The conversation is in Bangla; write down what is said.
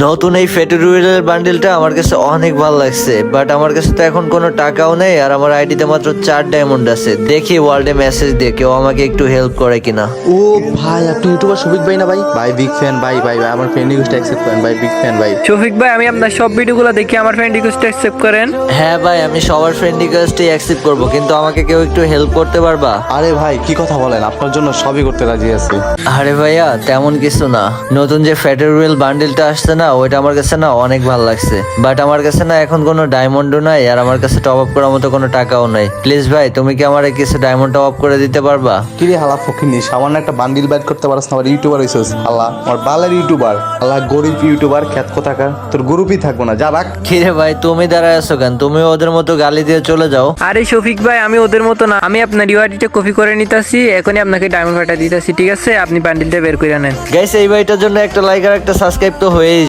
নতুন এই ফেটুরিয়ালের বান্ডিলটা আমার কাছে অনেক ভালো লাগছে, বাট আমার কাছে তো এখন কোনো টাকাও নেই আর আমার আইডিতে মাত্র 4 ডায়মন্ড আছে। দেখি ওয়ার্ল্ডে মেসেজ দিয়ে কেউ আমাকে একটু হেল্প করে কিনা। ও ভাই, আপনি ইউটিউবার শফিক ভাই না ভাই? ভাই বিগ ফ্যান ভাই, ভাই ভাই আমার ফ্রেন্ড রিকোয়েস্ট অ্যাকসেপ্ট করেন ভাই, বিগ ফ্যান ভাই। শফিক ভাই, আমি আপনার সব ভিডিওগুলো দেখি, আমার ফ্রেন্ড রিকোয়েস্ট অ্যাকসেপ্ট করেন। হ্যাঁ ভাই, আমি সবার ফ্রেন্ড রিকোয়েস্টই অ্যাকসেপ্ট করব, কিন্তু আমাকে কেউ একটু হেল্প করতে পারবা? আরে ভাই কি কথা বলেন, আপনার জন্য সবই করতে রাজি আছি। আরে ভাইয়া তেমন কিছু না, নতুন যে ফেটুরিয়াল বান্ডিলটা আসছে না, ওইটা আমার কাছে না অনেক ভালো লাগছে, বাট আমার কাছে না এখন কোনো ডায়মন্ডও নাই আর আমার কাছে টপ আপ করার মতো কোনো টাকাও নাই। প্লিজ ভাই, তুমি কি আমার কিছু ডায়মন্ড টপ আপ করে দিতে পারবা? কিরে হালা ফকিনি, সামান্য একটা বান্ডিল ব্যাট করতে পারছ না, আমার ইউটিউবার হইছস হালা, আমার বালের ইউটিউবার হালা, গরিব ইউটিউবার, খ্যাত কোথাকার, তোর গ্রুপই থাকবো না, যা রাখ। কিরে ভাই, তুমি দাঁড়ায় আছো কেন? তুমি ওদের মতো গালি দিয়ে চলে যাও। আরে শফিক ভাই, আমি ওদের মতো না, আমি আপনার ইউআইডিটা কপি করে নিতেছি, এখনই আপনাকে ডায়মন্ড ফাটা দিতেছি, ঠিক আছে? আপনি বান্ডিলটা বের করে নেন। গাইস, এই ভাইটার জন্য একটা লাইক আর একটা সাবস্ক্রাইব তো হয়েই